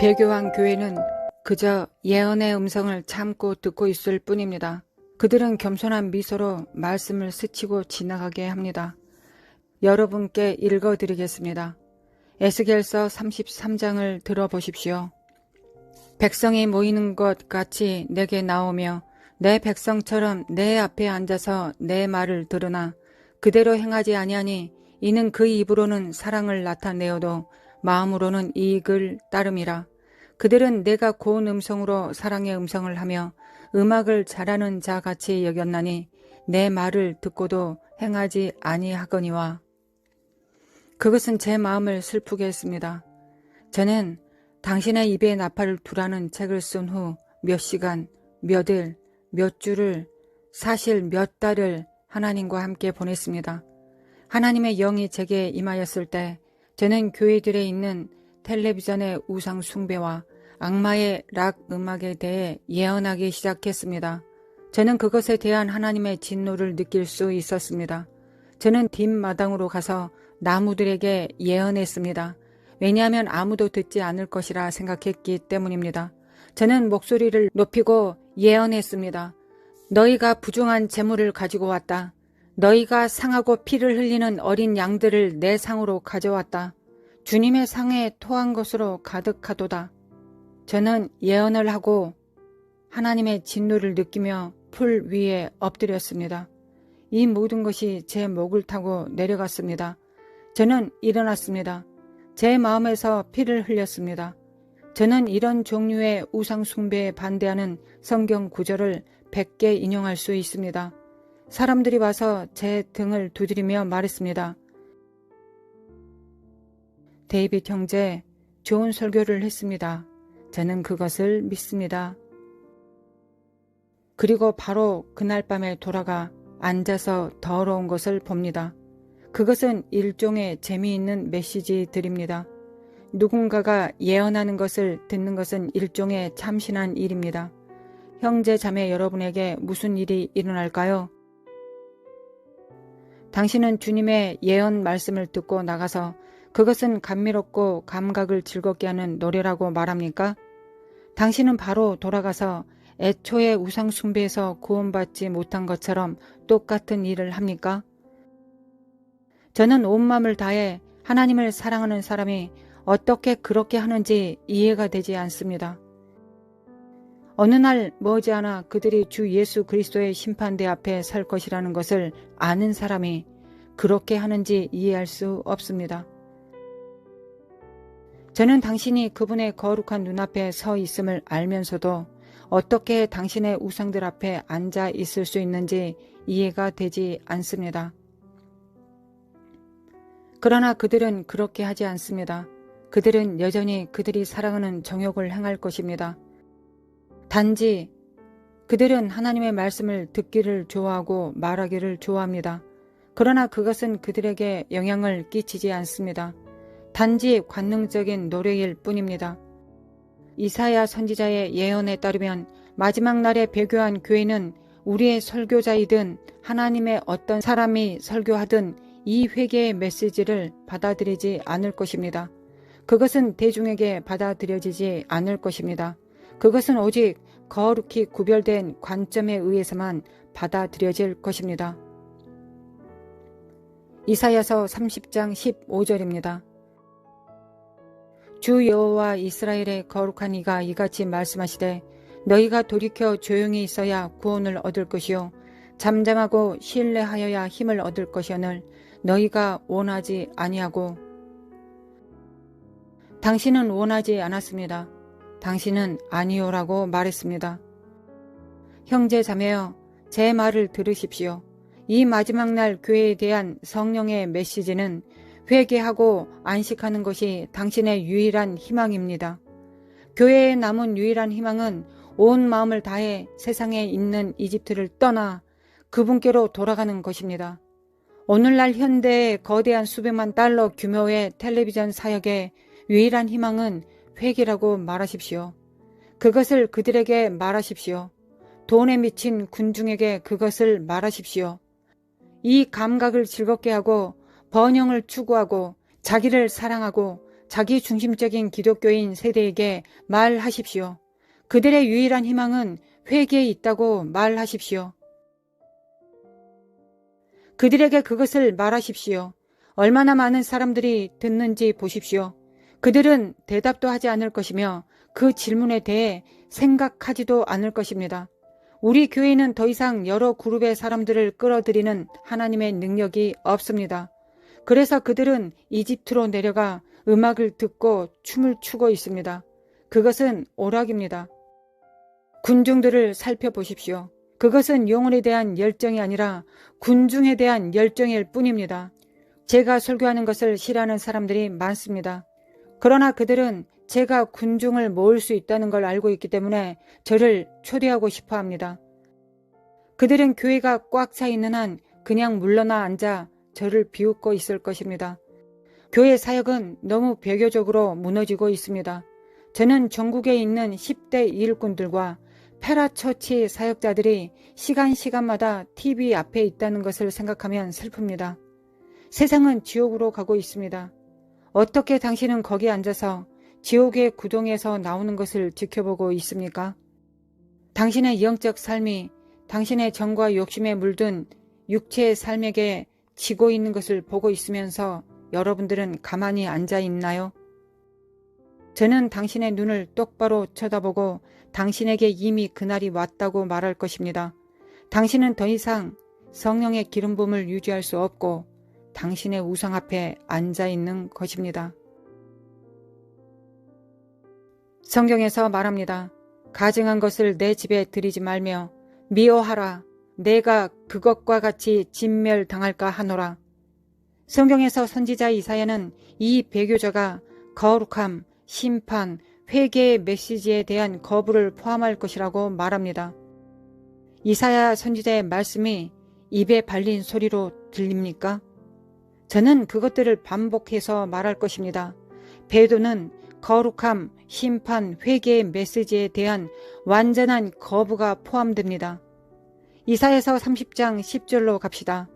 배교한 교회는 그저 예언의 음성을 참고 듣고 있을 뿐입니다. 그들은 겸손한 미소로 말씀을 스치고 지나가게 합니다. 여러분께 읽어드리겠습니다. 에스겔서 33장을 들어보십시오. 백성이 모이는 것 같이 내게 나오며 내 백성처럼 내 앞에 앉아서 내 말을 들으나 그대로 행하지 아니하니 이는 그 입으로는 사랑을 나타내어도 마음으로는 이익을 따름이라. 그들은 내가 고운 음성으로 사랑의 음성을 하며 음악을 잘하는 자 같이 여겼나니 내 말을 듣고도 행하지 아니하거니와. 그것은 제 마음을 슬프게 했습니다. 저는 당신의 입에 나팔을 두라는 책을 쓴 후 몇 시간, 몇 일, 몇 주를, 사실 몇 달을 하나님과 함께 보냈습니다. 하나님의 영이 제게 임하였을 때 저는 교회들에 있는 텔레비전의 우상 숭배와 악마의 락 음악에 대해 예언하기 시작했습니다. 저는 그것에 대한 하나님의 진노를 느낄 수 있었습니다. 저는 뒷마당으로 가서 나무들에게 예언했습니다. 왜냐하면 아무도 듣지 않을 것이라 생각했기 때문입니다. 저는 목소리를 높이고 예언했습니다. 너희가 부중한 재물을 가지고 왔다. 너희가 상하고 피를 흘리는 어린 양들을 내 상으로 가져왔다. 주님의 상에 토한 것으로 가득하도다. 저는 예언을 하고 하나님의 진노를 느끼며 풀 위에 엎드렸습니다. 이 모든 것이 제 목을 타고 내려갔습니다. 저는 일어났습니다. 제 마음에서 피를 흘렸습니다. 저는 이런 종류의 우상 숭배에 반대하는 성경 구절을 100개 인용할 수 있습니다. 사람들이 와서 제 등을 두드리며 말했습니다. 데이빗 형제, 좋은 설교를 했습니다. 저는 그것을 믿습니다. 그리고 바로 그날 밤에 돌아가 앉아서 더러운 것을 봅니다. 그것은 일종의 재미있는 메시지들입니다. 누군가가 예언하는 것을 듣는 것은 일종의 참신한 일입니다. 형제 자매 여러분에게 무슨 일이 일어날까요? 당신은 주님의 예언 말씀을 듣고 나가서 그것은 감미롭고 감각을 즐겁게 하는 노래라고 말합니까? 당신은 바로 돌아가서 애초에 우상 숭배에서 구원받지 못한 것처럼 똑같은 일을 합니까? 저는 온 마음을 다해 하나님을 사랑하는 사람이 어떻게 그렇게 하는지 이해가 되지 않습니다. 어느 날 머지않아 그들이 주 예수 그리스도의 심판대 앞에 설 것이라는 것을 아는 사람이 그렇게 하는지 이해할 수 없습니다. 저는 당신이 그분의 거룩한 눈앞에 서 있음을 알면서도 어떻게 당신의 우상들 앞에 앉아 있을 수 있는지 이해가 되지 않습니다. 그러나 그들은 그렇게 하지 않습니다. 그들은 여전히 그들이 사랑하는 정욕을 행할 것입니다. 단지 그들은 하나님의 말씀을 듣기를 좋아하고 말하기를 좋아합니다. 그러나 그것은 그들에게 영향을 끼치지 않습니다. 단지 관능적인 노래일 뿐입니다. 이사야 선지자의 예언에 따르면 마지막 날에 배교한 교회는 우리의 설교자이든 하나님의 어떤 사람이 설교하든 이 회개의 메시지를 받아들이지 않을 것입니다. 그것은 대중에게 받아들여지지 않을 것입니다. 그것은 오직 거룩히 구별된 관점에 의해서만 받아들여질 것입니다. 이사야서 30장 15절입니다. 주 여호와 이스라엘의 거룩한 이가 이같이 말씀하시되 너희가 돌이켜 조용히 있어야 구원을 얻을 것이요 잠잠하고 신뢰하여야 힘을 얻을 것이오늘 너희가 원하지 아니하고. 당신은 원하지 않았습니다. 당신은 아니오라고 말했습니다. 형제 자매여, 제 말을 들으십시오. 이 마지막 날 교회에 대한 성령의 메시지는 회개하고 안식하는 것이 당신의 유일한 희망입니다. 교회에 남은 유일한 희망은 온 마음을 다해 세상에 있는 이집트를 떠나 그분께로 돌아가는 것입니다. 오늘날 현대의 거대한 수백만 달러 규모의 텔레비전 사역의 유일한 희망은 회개라고 말하십시오. 그것을 그들에게 말하십시오. 돈에 미친 군중에게 그것을 말하십시오. 이 감각을 즐겁게 하고 번영을 추구하고 자기를 사랑하고 자기 중심적인 기독교인 세대에게 말하십시오. 그들의 유일한 희망은 회개에 있다고 말하십시오. 그들에게 그것을 말하십시오. 얼마나 많은 사람들이 듣는지 보십시오. 그들은 대답도 하지 않을 것이며 그 질문에 대해 생각하지도 않을 것입니다. 우리 교회는 더 이상 여러 그룹의 사람들을 끌어들이는 하나님의 능력이 없습니다. 그래서 그들은 이집트로 내려가 음악을 듣고 춤을 추고 있습니다. 그것은 오락입니다. 군중들을 살펴보십시오. 그것은 영혼에 대한 열정이 아니라 군중에 대한 열정일 뿐입니다. 제가 설교하는 것을 싫어하는 사람들이 많습니다. 그러나 그들은 제가 군중을 모을 수 있다는 걸 알고 있기 때문에 저를 초대하고 싶어 합니다. 그들은 교회가 꽉 차 있는 한 그냥 물러나 앉아 저를 비웃고 있을 것입니다. 교회 사역은 너무 배교적으로 무너지고 있습니다. 저는 전국에 있는 10대 일꾼들과 페라처치 사역자들이 시간마다 TV 앞에 있다는 것을 생각하면 슬픕니다. 세상은 지옥으로 가고 있습니다. 어떻게 당신은 거기 앉아서 지옥의 구덩이에서 나오는 것을 지켜보고 있습니까? 당신의 영적 삶이 당신의 정과 욕심에 물든 육체의 삶에게 지고 있는 것을 보고 있으면서 여러분들은 가만히 앉아 있나요? 저는 당신의 눈을 똑바로 쳐다보고 당신에게 이미 그날이 왔다고 말할 것입니다. 당신은 더 이상 성령의 기름 부음을 유지할 수 없고 당신의 우상 앞에 앉아 있는 것입니다. 성경에서 말합니다. 가증한 것을 내 집에 들이지 말며 미워하라. 내가 그것과 같이 진멸당할까 하노라. 성경에서 선지자 이사야는 이 배교자가 거룩함, 심판, 회개의 메시지에 대한 거부를 포함할 것이라고 말합니다. 이사야 선지자의 말씀이 입에 발린 소리로 들립니까? 저는 그것들을 반복해서 말할 것입니다. 배도는 거룩함, 심판, 회개의 메시지에 대한 완전한 거부가 포함됩니다. 이사야서 30장 10절로 갑시다.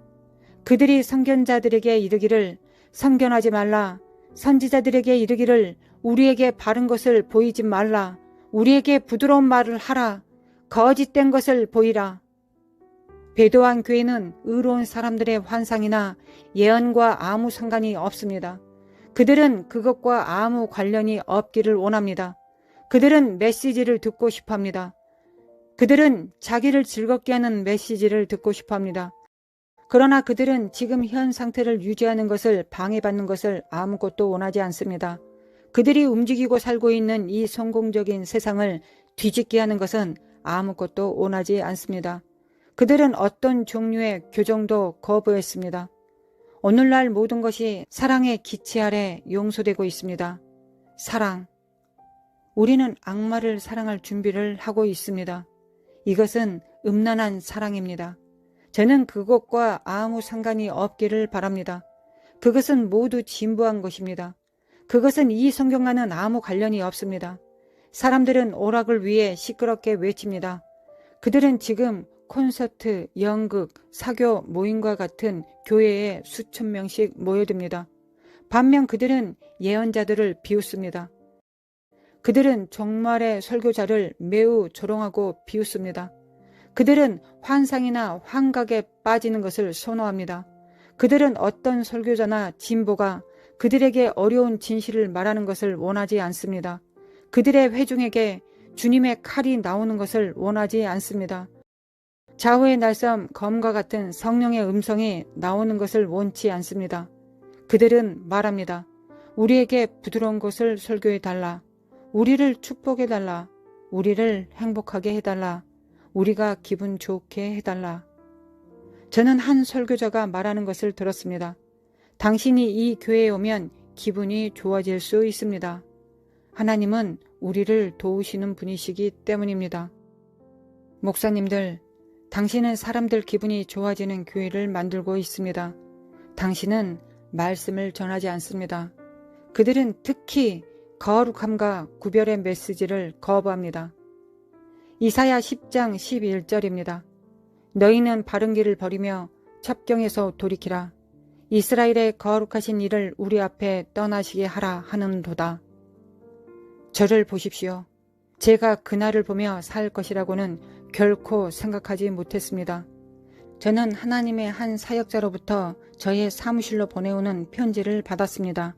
그들이 선견자들에게 이르기를 선견하지 말라. 선지자들에게 이르기를 우리에게 바른 것을 보이지 말라. 우리에게 부드러운 말을 하라. 거짓된 것을 보이라. 배도한 교회는 의로운 사람들의 환상이나 예언과 아무 상관이 없습니다. 그들은 그것과 아무 관련이 없기를 원합니다. 그들은 메시지를 듣고 싶어합니다. 그들은 자기를 즐겁게 하는 메시지를 듣고 싶어합니다. 그러나 그들은 지금 현 상태를 유지하는 것을 방해받는 것을 아무것도 원하지 않습니다. 그들이 움직이고 살고 있는 이 성공적인 세상을 뒤집게 하는 것은 아무것도 원하지 않습니다. 그들은 어떤 종류의 교정도 거부했습니다. 오늘날 모든 것이 사랑의 기치 아래 용서되고 있습니다. 사랑. 우리는 악마를 사랑할 준비를 하고 있습니다. 이것은 음란한 사랑입니다. 저는 그것과 아무 상관이 없기를 바랍니다. 그것은 모두 진부한 것입니다. 그것은 이 성경과는 아무 관련이 없습니다. 사람들은 오락을 위해 시끄럽게 외칩니다. 그들은 지금 콘서트, 연극, 사교 모임과 같은 교회에 수천 명씩 모여듭니다. 반면 그들은 예언자들을 비웃습니다. 그들은 종말의 설교자를 매우 조롱하고 비웃습니다. 그들은 환상이나 환각에 빠지는 것을 선호합니다. 그들은 어떤 설교자나 진보가 그들에게 어려운 진실을 말하는 것을 원하지 않습니다. 그들의 회중에게 주님의 칼이 나오는 것을 원하지 않습니다. 좌우의 날섬 검과 같은 성령의 음성이 나오는 것을 원치 않습니다. 그들은 말합니다. 우리에게 부드러운 것을 설교해달라. 우리를 축복해달라. 우리를 행복하게 해달라. 우리가 기분 좋게 해달라. 저는 한 설교자가 말하는 것을 들었습니다. 당신이 이 교회에 오면 기분이 좋아질 수 있습니다. 하나님은 우리를 도우시는 분이시기 때문입니다. 목사님들, 당신은 사람들 기분이 좋아지는 교회를 만들고 있습니다. 당신은 말씀을 전하지 않습니다. 그들은 특히 거룩함과 구별의 메시지를 거부합니다. 이사야 10장 11절입니다. 너희는 바른 길을 버리며 첩경에서 돌이키라. 이스라엘의 거룩하신 이를 우리 앞에 떠나시게 하라 하는도다. 저를 보십시오. 제가 그날을 보며 살 것이라고는 결코 생각하지 못했습니다. 저는 하나님의 한 사역자로부터 저의 사무실로 보내오는 편지를 받았습니다.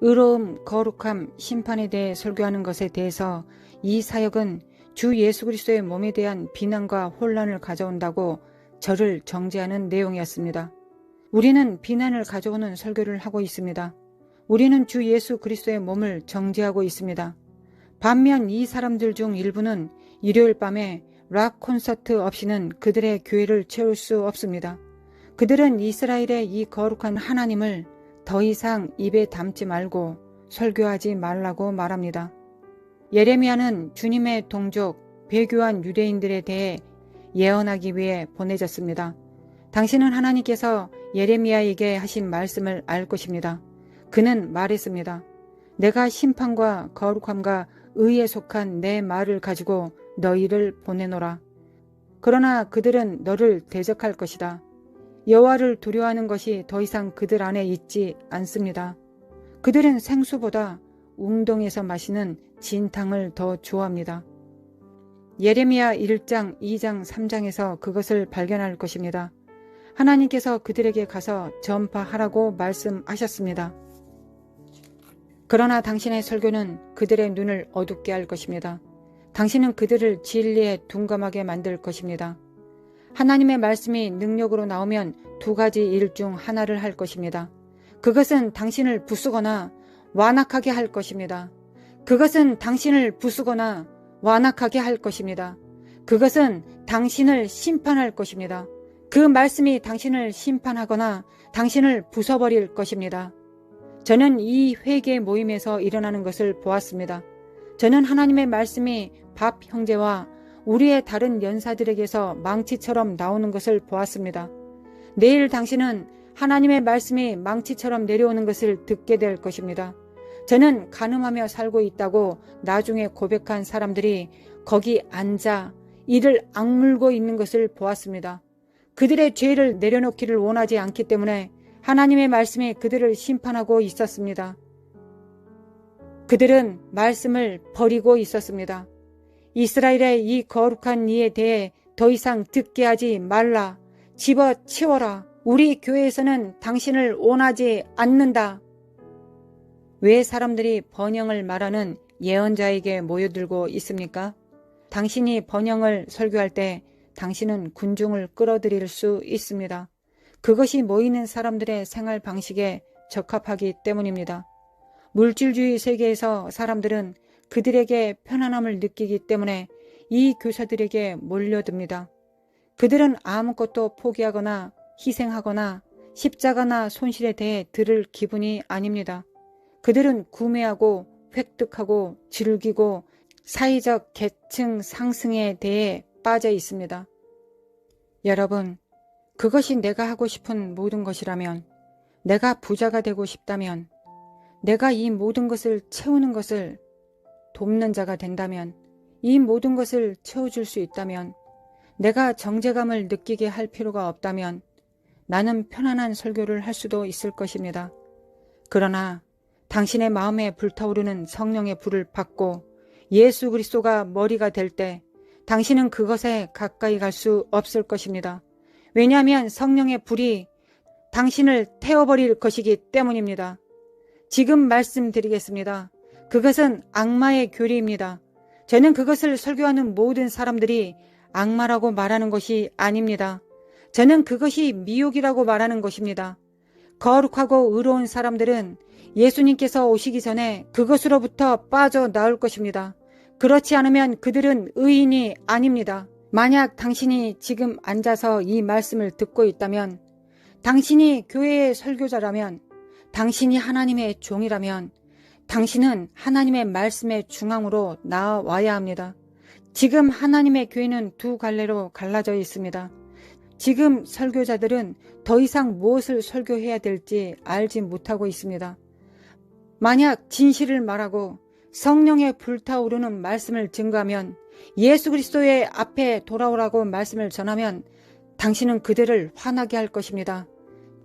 의로움, 거룩함, 심판에 대해 설교하는 것에 대해서 이 사역은 주 예수 그리스도의 몸에 대한 비난과 혼란을 가져온다고 저를 정죄하는 내용이었습니다. 우리는 비난을 가져오는 설교를 하고 있습니다. 우리는 주 예수 그리스도의 몸을 정죄하고 있습니다. 반면 이 사람들 중 일부는 일요일 밤에 락 콘서트 없이는 그들의 교회를 채울 수 없습니다. 그들은 이스라엘의 이 거룩한 하나님을 더 이상 입에 담지 말고 설교하지 말라고 말합니다. 예레미야는 주님의 동족, 배교한 유대인들에 대해 예언하기 위해 보내졌습니다. 당신은 하나님께서 예레미야에게 하신 말씀을 알 것입니다. 그는 말했습니다. 내가 심판과 거룩함과 의에 속한 내 말을 가지고 너희를 보내노라. 그러나 그들은 너를 대적할 것이다. 여호와를 두려워하는 것이 더 이상 그들 안에 있지 않습니다. 그들은 생수보다 웅덩이에서 마시는 진탕을 더 좋아합니다. 예레미야 1장, 2장, 3장에서 그것을 발견할 것입니다. 하나님께서 그들에게 가서 전파하라고 말씀하셨습니다. 그러나 당신의 설교는 그들의 눈을 어둡게 할 것입니다. 당신은 그들을 진리에 둔감하게 만들 것입니다. 하나님의 말씀이 능력으로 나오면 두 가지 일 중 하나를 할 것입니다. 그것은 당신을 부수거나 완악하게 할 것입니다. 그것은 당신을 부수거나 완악하게 할 것입니다. 그것은 당신을 심판할 것입니다. 그 말씀이 당신을 심판하거나 당신을 부숴버릴 것입니다. 저는 이 회개 모임에서 일어나는 것을 보았습니다. 저는 하나님의 말씀이 밥 형제와 우리의 다른 연사들에게서 망치처럼 나오는 것을 보았습니다. 내일 당신은 하나님의 말씀이 망치처럼 내려오는 것을 듣게 될 것입니다. 저는 간음하며 살고 있다고 나중에 고백한 사람들이 거기 앉아 이를 악물고 있는 것을 보았습니다. 그들의 죄를 내려놓기를 원하지 않기 때문에 하나님의 말씀이 그들을 심판하고 있었습니다. 그들은 말씀을 버리고 있었습니다. 이스라엘의 이 거룩한 이에 대해 더 이상 듣게 하지 말라. 집어치워라. 우리 교회에서는 당신을 원하지 않는다. 왜 사람들이 번영을 말하는 예언자에게 모여들고 있습니까? 당신이 번영을 설교할 때 당신은 군중을 끌어들일 수 있습니다. 그것이 모이는 사람들의 생활 방식에 적합하기 때문입니다. 물질주의 세계에서 사람들은 그들에게 편안함을 느끼기 때문에 이 교사들에게 몰려듭니다. 그들은 아무것도 포기하거나 희생하거나 십자가나 손실에 대해 들을 기분이 아닙니다. 그들은 구매하고 획득하고 즐기고 사회적 계층 상승에 대해 빠져 있습니다. 여러분, 그것이 내가 하고 싶은 모든 것이라면, 내가 부자가 되고 싶다면, 내가 이 모든 것을 채우는 것을 돕는 자가 된다면, 이 모든 것을 채워줄 수 있다면, 내가 정죄감을 느끼게 할 필요가 없다면 나는 편안한 설교를 할 수도 있을 것입니다. 그러나 당신의 마음에 불타오르는 성령의 불을 받고 예수 그리스도가 머리가 될 때 당신은 그것에 가까이 갈 수 없을 것입니다. 왜냐하면 성령의 불이 당신을 태워버릴 것이기 때문입니다. 지금 말씀드리겠습니다. 그것은 악마의 교리입니다. 저는 그것을 설교하는 모든 사람들이 악마라고 말하는 것이 아닙니다. 저는 그것이 미혹이라고 말하는 것입니다. 거룩하고 의로운 사람들은 예수님께서 오시기 전에 그것으로부터 빠져나올 것입니다. 그렇지 않으면 그들은 의인이 아닙니다. 만약 당신이 지금 앉아서 이 말씀을 듣고 있다면, 당신이 교회의 설교자라면, 당신이 하나님의 종이라면 당신은 하나님의 말씀의 중앙으로 나와야 합니다. 지금 하나님의 교회는 두 갈래로 갈라져 있습니다. 지금 설교자들은 더 이상 무엇을 설교해야 될지 알지 못하고 있습니다. 만약 진실을 말하고 성령의 불타오르는 말씀을 증거하면, 예수 그리스도의 앞에 돌아오라고 말씀을 전하면 당신은 그들을 화나게 할 것입니다.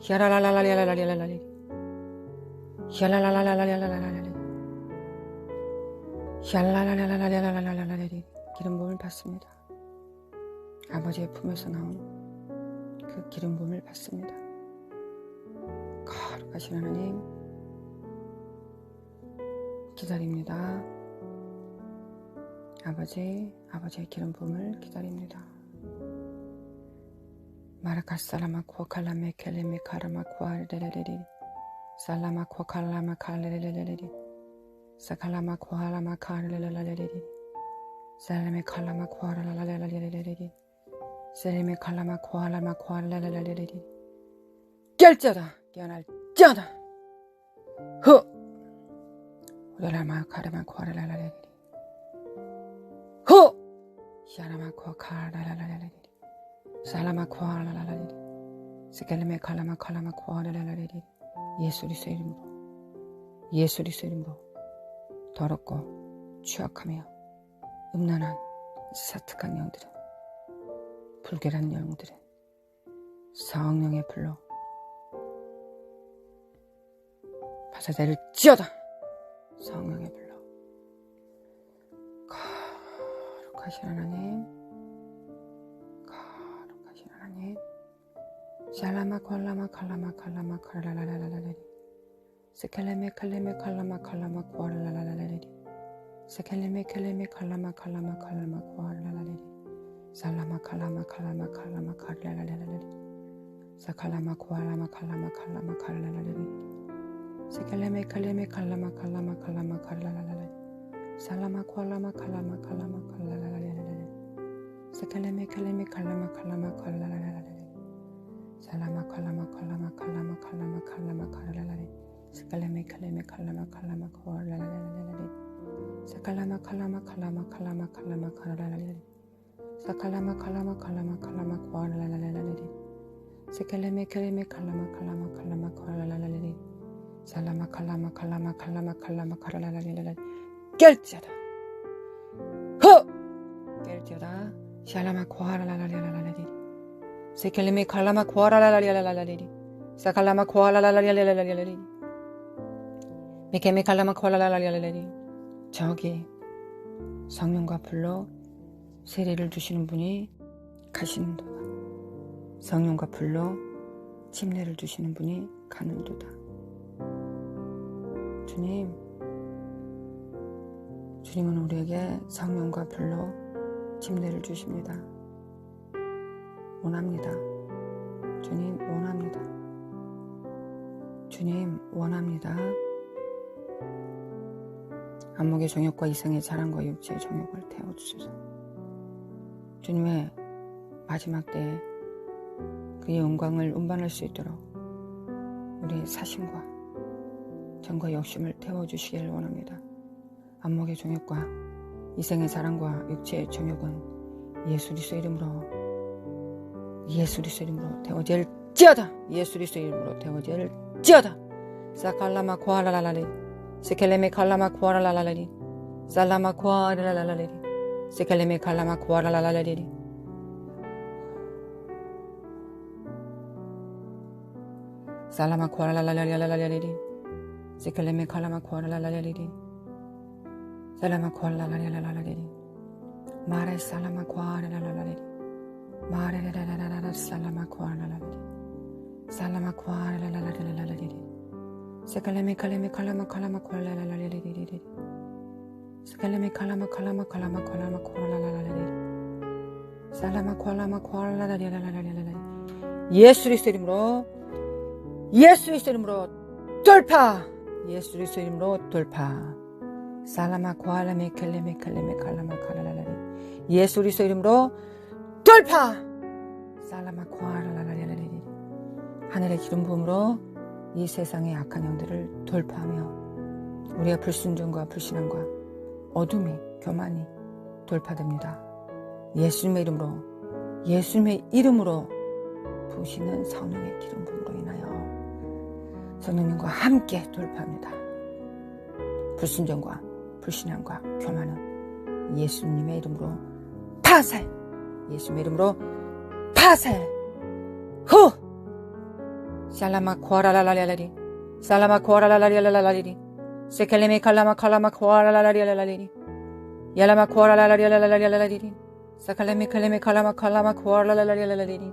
히라라라라라라라라라리. 샬라라라라라라라라라라리 샬라라라라라라라라라리 기름 부음을 받습니다. 아버지의 품에서 나온 그 기름 부음을 받습니다. 거룩하신 하나님 기다립니다. 아버지의 기름 부음을 기다립니다. 마라카살라마 코칼라메 켈레메 카라마 코알레레레리 살라마 코칼라마 칼레레레레리 사칼라마 코알라마 칼레레레레리 살레메 칼라마 코알라라레레레리 살레메 칼라마 코알라마 코알라라레레리 결자다 깨어날자다 허 오라라마 카라마 코알라라레레리 허 샤라마 코칼라라레레리 살라마 코알라라레리 스켈레메 칼라마 칼라마 코알라라레리 예수 그리스도 이름으로 더럽고 추악하며 음란한 사특한 영들은 불결한 영들은 성령의 불로 파사될지어다. 성령의 불로 거룩하신 하나님 샬라마 콜라마 칼라마 칼라마 칼라라라라라리 스켈레메 칼레메 칼라마 칼라마 코알라라라라리 스켈레메 칼레메 칼라마 칼라마 칼라마 코알라라라리 살라마 칼라마 칼라마 칼라마 칼라라라라리 사칼라마 코알라마 칼라마 칼라마 칼라라라리 스켈레메 칼레메 칼라마 칼라마 칼라마 칼라라라리 살라마 코알라마 칼라마 칼라마 칼라라라라리 스켈레메 칼레메 칼라마 칼라마 칼라라라라리 살라마 칼라마 칼라마 칼라마 칼라마 칼라마 칼라라리 스칼레메 칼레메 칼라마 칼라마 코알라라라라리 사칼라마 칼라마 칼라마 칼라마 칼라마 칼라라라리 사칼라마 칼라마 칼라마 칼라마 코알라라라라리 스칼레메 칼레메 칼라마 칼라마 칼라마 코알라라라리 살라마 칼라마 칼라마 칼라마 칼라마 칼라라라라리 결제다 결제다 샬라마 코알라라라라라리 세켈레메 칼라마 코알라라라라라라리 사칼라마 코알라라라라라라리 메케메 칼라마 코알라라라라라리 저기 성령과 불로 세례를 주시는 분이 가시는도다. 성령과 불로 침례를 주시는 분이 가는도다. 주님은 우리에게 성령과 불로 침례를 주십니다. 원합니다. 주님 원합니다. 안목의 정욕과 이생의 자랑과 육체의 정욕을 태워주소서. 주님의 마지막 때에 그의 영광을 운반할 수 있도록 우리의 사심과 정과 욕심을 태워주시기를 원합니다. 안목의 정욕과 이생의 자랑과 육체의 정욕은 예수 그리스도 이름으로 태워질지어다. 예수 그리스도 이름으로 태워질지어다. 사칼라마 코알라라라리 스켈레메 칼라마 코알라라라리 살라마 코알라라라리 스켈레메 칼라마 코알라라라리 살라마 코알라라라라리 스켈레메 칼라마 코알라라라리 살라마 코알라라라라리 마레 살라마 코알라라라리 마레라라라라 살라마 코알라라리 살라마 코알라라라라리 스칼레메 칼레메 칼라마 칼라마 코알라라라리리리리 스칼레메 칼라마 칼라마 칼라마 칼라마 코알라라라리 살라마 코알라마 코알라라라라라라리 예수 그리스도 이름으로 돌파. 예수 그리스도 이름으로 돌파. 살라마 코알라메 켈레메 칼레메 칼라마 칼라라라리 예수 그리스도 이름으로 돌파. 살라마 코알라라라라리 하늘의 기름 부음으로 이 세상의 악한 영들을 돌파하며 우리의 불순종과 불신앙과 어둠이 교만이 돌파됩니다. 예수님의 이름으로 부으시는 성령의 기름 부음으로 인하여 성령님과 함께 돌파합니다. 불순종과 불신앙과 교만은 예수님의 이름으로 파살. 예수님의 이름으로 파살. hu 샬라마 코알라라라라리 살라마 코아라라라리알라리리 세켈레메 칼라마 코아라라라리알라리리 야라마 코아라라라리알라리리 사칼레메 칼라마 코아라라라리알라리리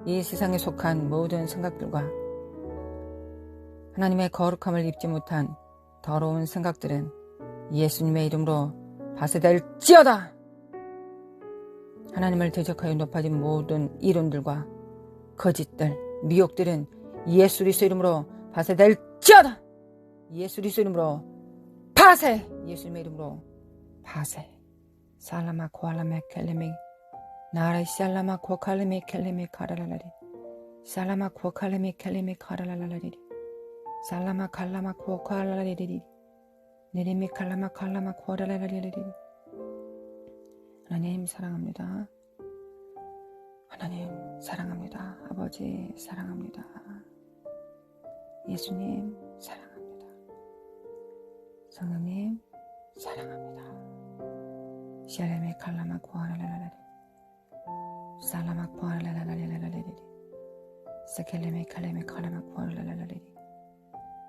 이 세상에 속한 모든 생각들과 하나님의 거룩함을 입지 못한 더러운 생각들은 예수님의 이름으로 파쇄될지어다. 하나님을 대적하여 높아진 모든 이론들과 거짓들, 미혹들은 예수 그리스도 이름으로 파쇄될지어다. 예수 그리스도 이름으로 파쇄. 예수님의 이름으로 파쇄. 살라마 코알라메 켈레메 나라이 살라마 코칼레메 켈레메 카라라라리 살라마 코칼레메 켈레메 카라라라리 살라마 칼라마 코칼라라리리 네레미 칼라마 코라라라리리 하나님 사랑합니다. 하나님 사랑합니다. 아버지 사랑합니다. 예수님 사랑합니다. 성령님 사랑합니다. 샬레메 칼라마 코아라라라리 살라마 코아라라라라라리 사켈레메 칼레메 칼라마 코아라라라리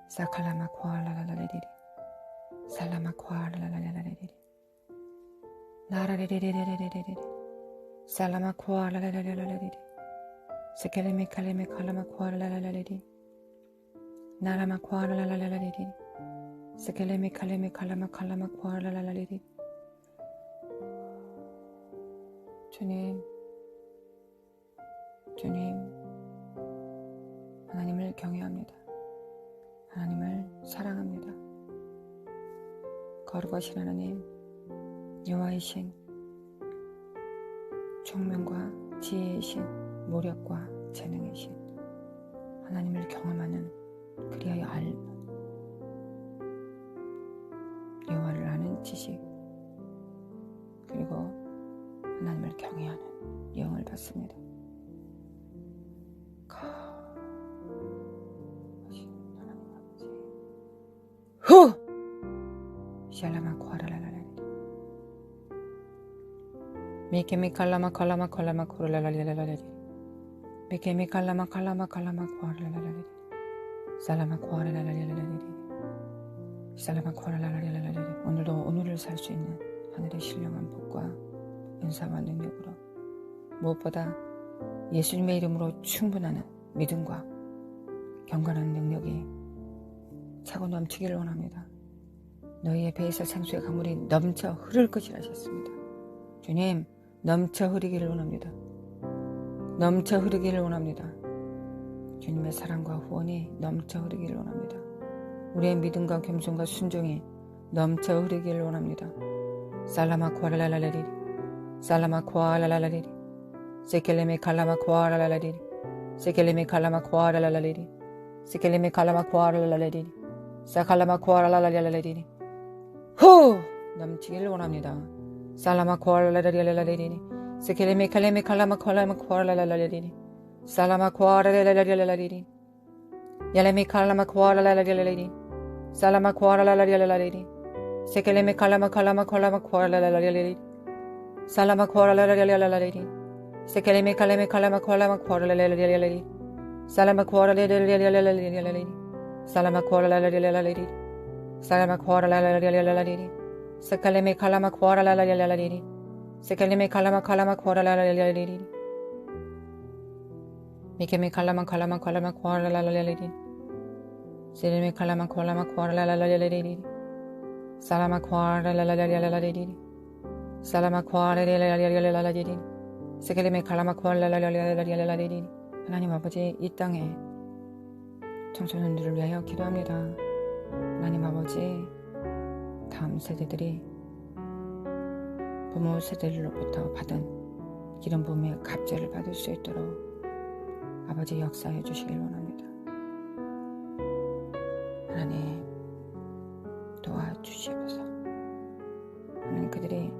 사칼라마 코아라라라리 살라마 코아라라라라리 나라리리리리리리리 살라마 코아라라라라리 사켈레메 칼레메 칼라마 코아라라라리 나라마 코아라라라라리 사켈레메 칼레메 칼라마 코아라라라리 주님, 하나님을 경외합니다. 하나님을 사랑합니다. 거룩하신 하나님, 여호와이신 총명과 지혜이신 모력과 재능이신 하나님을 경험하는 그리하여 여호와를 아는 지식 그리고 하나님을 경외하는 영을 받습니다. 하나님 아버지 샬라마 코아라라라리 미케미 칼라마 코라라라라리 미케미 칼라마 코아라라라리 살라마 코아라라라라리 살라마 코아라라라라리 오늘도 오늘을 살 수 있는 하늘의 신령한 복과 은사와 능력으로 무엇보다 예수님의 이름으로 충분한 믿음과 경건한 능력이 차고 넘치기를 원합니다. 너희의 배에서 생수의 강물이 넘쳐 흐를 것이라 하셨습니다. 주님, 넘쳐 흐르기를 원합니다. 넘쳐 흐르기를 원합니다. 주님의 사랑과 후원이 넘쳐 흐르기를 원합니다. 우리의 믿음과 겸손과 순종이 넘쳐 흐르기를 원합니다. 살라마 코아라라라리 살라마 코아라라라리 세켈레메 칼라마 코아라라라리 세켈레메 칼라마 코아라라라리 세켈레메 칼라마 코아라라라리 사칼라마 코아라라라리 후 넘치기를 원합니다. 살라마 코아라라라리 세켈레메 칼라마 코아라라라리 살라마 코아라라라리 야레메 칼라마 코아라라라리 살라마 코아라라라리 세켈레메 칼라마 코아라라라리 살라마 코아라라라라리 세켈레메 칼라마 코아라라라리 살라마 코아라라라리 살라마 코아라라라리 살라마 코아라라라리 세켈레메 칼라마 코아라라라리 세켈레메 칼라마 코아라라라리 미케메 칼라마 코아라라라리 세레메 칼라마 코아라라라리 살라마 코아라라라리 살라마 코아라라라리 세켈레메 칼라마 코아라라라리 하나님 아버지 이 땅에 청소년들을 위하여 기도합니다. 하나님 아버지 다음 세대들이 부모 세대로부터 받은 기름 부음의 갑절을 받을 수 있도록 아버지 역사해 주시길 원합니다. 하나님 도와주시옵소서. 하나님 그들이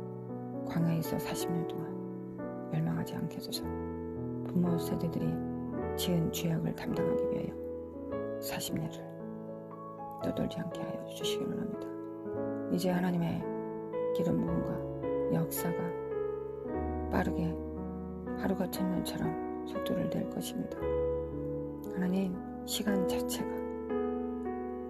광야에서 40년 동안 멸망하지 않게 해줘서 부모 세대들이 지은 죄악을 담당하기 위하여 40년을 떠돌지 않게 하여 주시기 원합니다. 이제 하나님의 기름 부음과 역사가 빠르게 하루가 천년처럼 속도를 낼 것입니다. 하나님 시간 자체가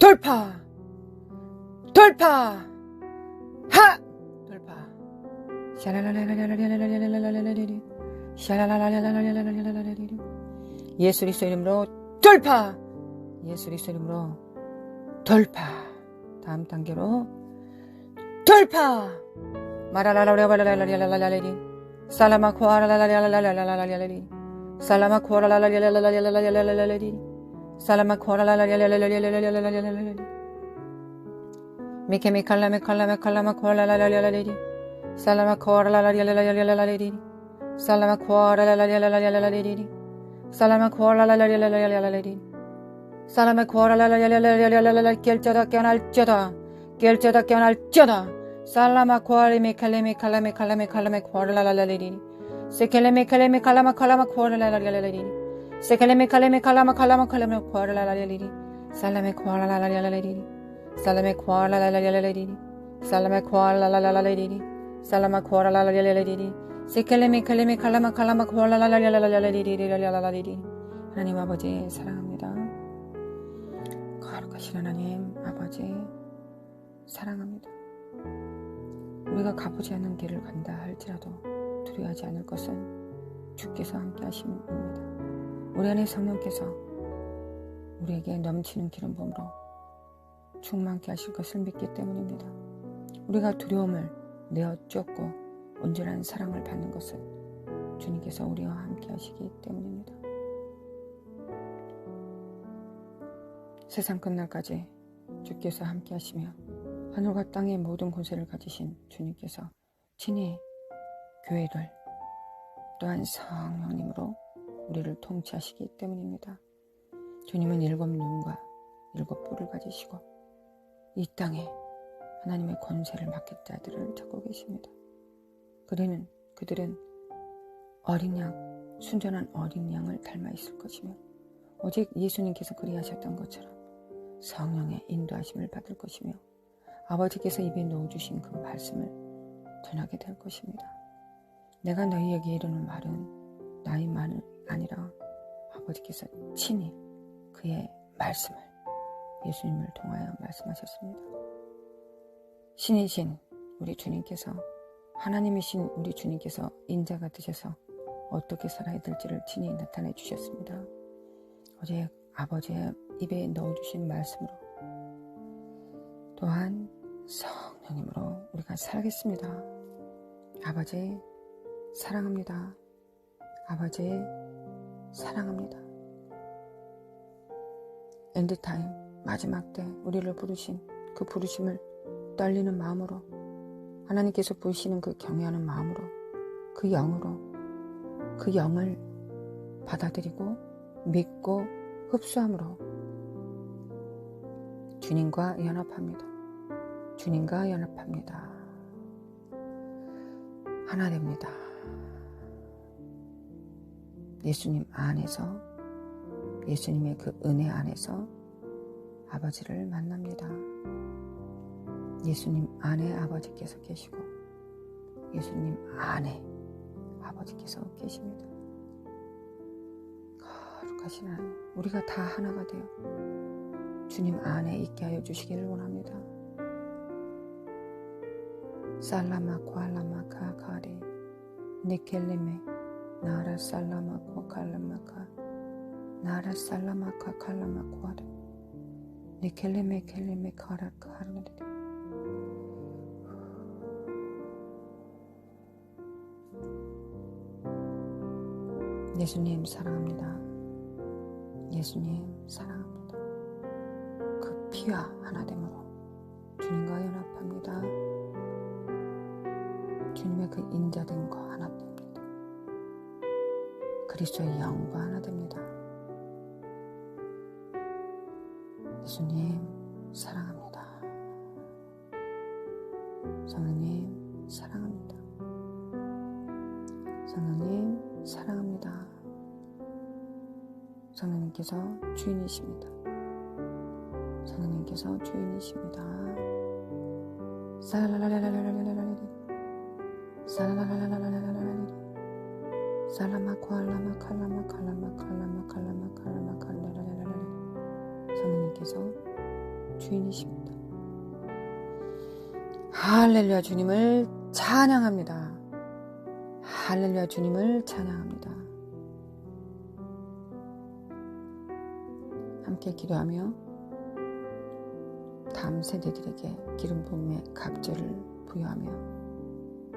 돌파! 돌파! 하! 돌파! 예수 그리스도 이름으로 돌파! 예수 그리스도 이름으로 돌파! 다음 단계로 돌파! 마라라라라라라라라라라라라리 살라마코아라라라라라라라라라리 살라마코아라라라라라라라라라리 살라마코아라라라라라라라라라리 미케미칼라메칼라메칼라마코아라라라라라라리 살라마코아라라라라라라라라리 살라마코아라라라라라라라리 살라마코아라라라라라라라리 살라마코아라라라라라라라라라 결자다 깨어날자다 결자다 깨어날자다 살라마코아리메칼레메칼라메칼라메칼라메코아라라라라리 세켈레메칼레메칼라마칼라마코아라라라라리 세켈레메 칼레메 칼라마 칼라마 칼라메 코알라라리리 살라메 코알라라리리 살라메 코알라라리리 살라메 코알라라리리 살라마 코알라라리리 세켈레메 칼레메 칼라마 칼라마 코알라라리리 하나님 아버지 사랑합니다. 거룩하신 하나님 아버지 사랑합니다. 우리가 가보지 않는 길을 간다 할지라도 두려워하지 않을 것은 주께서 함께 하심입니다. 우리 안에 성령께서 우리에게 넘치는 기름 부음으로 충만케 하실 것을 믿기 때문입니다. 우리가 두려움을 내어 쫓고 온전한 사랑을 받는 것은 주님께서 우리와 함께 하시기 때문입니다. 세상 끝날까지 주께서 함께 하시며 하늘과 땅의 모든 권세를 가지신 주님께서 친히 교회들 또한 성령님으로 우리를 통치하시기 때문입니다. 주님은 7 눈과 7 뿔을 가지시고 이 땅에 하나님의 권세를 맡길 자들을 찾고 계십니다. 그들은 어린 양, 순전한 어린 양을 닮아 있을 것이며 오직 예수님께서 그리하셨던 것처럼 성령의 인도하심을 받을 것이며 아버지께서 입에 넣어주신 그 말씀을 전하게 될 것입니다. 내가 너희에게 이르는 말은 나의 말은 아니라 아버지께서 친히 그의 말씀을 예수님을 통하여 말씀하셨습니다. 신이신 우리 주님께서 하나님이신 우리 주님께서 인자가 되셔서 어떻게 살아야 될지를 친히 나타내 주셨습니다. 어제 아버지의 입에 넣어주신 말씀으로 또한 성령님으로 우리가 살겠습니다. 아버지 사랑합니다. 아버지 사랑합니다. 엔드타임 마지막 때 우리를 부르신 그 부르심을 떨리는 마음으로 하나님께서 부으시는 그 경외하는 마음으로 그 영으로 그 영을 받아들이고 믿고 흡수함으로 주님과 연합합니다. 주님과 연합합니다. 하나 됩니다. 예수님 안에서 예수님의 그 은혜 안에서 아버지를 만납니다. 예수님 안에 아버지께서 계시고 예수님 안에 아버지께서 계십니다. 거룩하신 하나님, 우리가 다 하나가 되어 주님 안에 있게 하여 주시기를 원합니다. 살라마 쿠알라마카 카레 니켈레메 나라 살라마코 칼라마카 나라 살라마카 칼라마코아레 니켈레메 켈레메 카라 카르레 예수님 사랑합니다. 예수님 사랑합니다. 그 피와 하나됨으로 주님과 연합합니다. 주님의 그 인자됨과 하나 됩니다. 그리스도의 영과 하나 됩니다. 예수님 사랑합니다. 성령님 사랑합니다. 성령님 사랑합니다. 성령님께서 주인이십니다. 성령님께서 주인이십니다. 살라라라라라라라라라리 살라라라라라라라라리 살라마 코알라마 칼라마 칼라마 칼라마 칼라마 칼라마 칼라라라라라리 성령님께서 주인이십니다. 할렐루야 주님을 찬양합니다. 할렐루야 주님을 찬양합니다. 함께 기도하며 다음 세대들에게 기름 부음의 갑절을 부여하며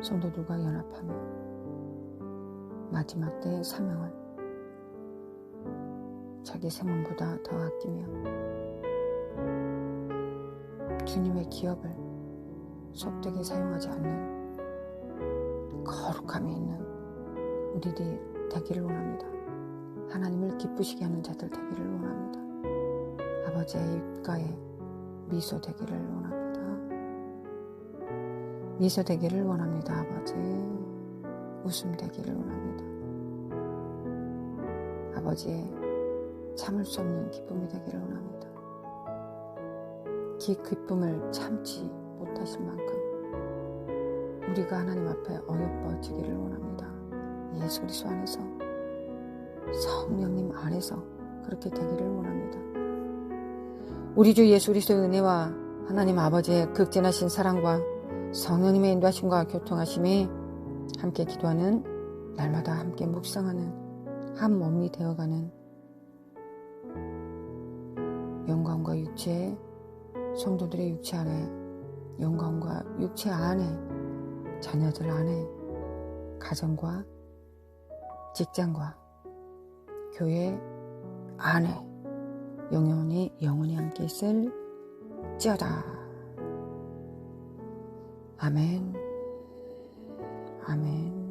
성도들과 연합하며 마지막 때의 사명을 자기 생명보다 더 아끼며 주님의 기업을 속되게 사용하지 않는 거룩함이 있는 우리들이 되기를 원합니다. 하나님을 기쁘시게 하는 자들 되기를 원합니다. 아버지의 입가에 미소 되기를 원합니다. 미소 되기를 원합니다. 아버지 웃음 되기를 원합니다. 아버지의 참을 수 없는 기쁨이 되기를 원합니다. 그 기쁨을 참지 못하실 만큼 우리가 하나님 앞에 어여뻐지기를 원합니다. 예수 그리스도 안에서, 성령님 안에서 그렇게 되기를 원합니다. 우리 주 예수 그리스도의 은혜와 하나님 아버지의 극진하신 사랑과 성령님의 인도하심과 교통하심이 함께 기도하는, 날마다 함께 묵상하는 한 몸이 되어가는 영광과 육체, 성도들의 육체 안에, 영광과 육체 안에, 자녀들 안에, 가정과 직장과 교회 안에 영원히 함께 있을지어다. 아멘. 아멘.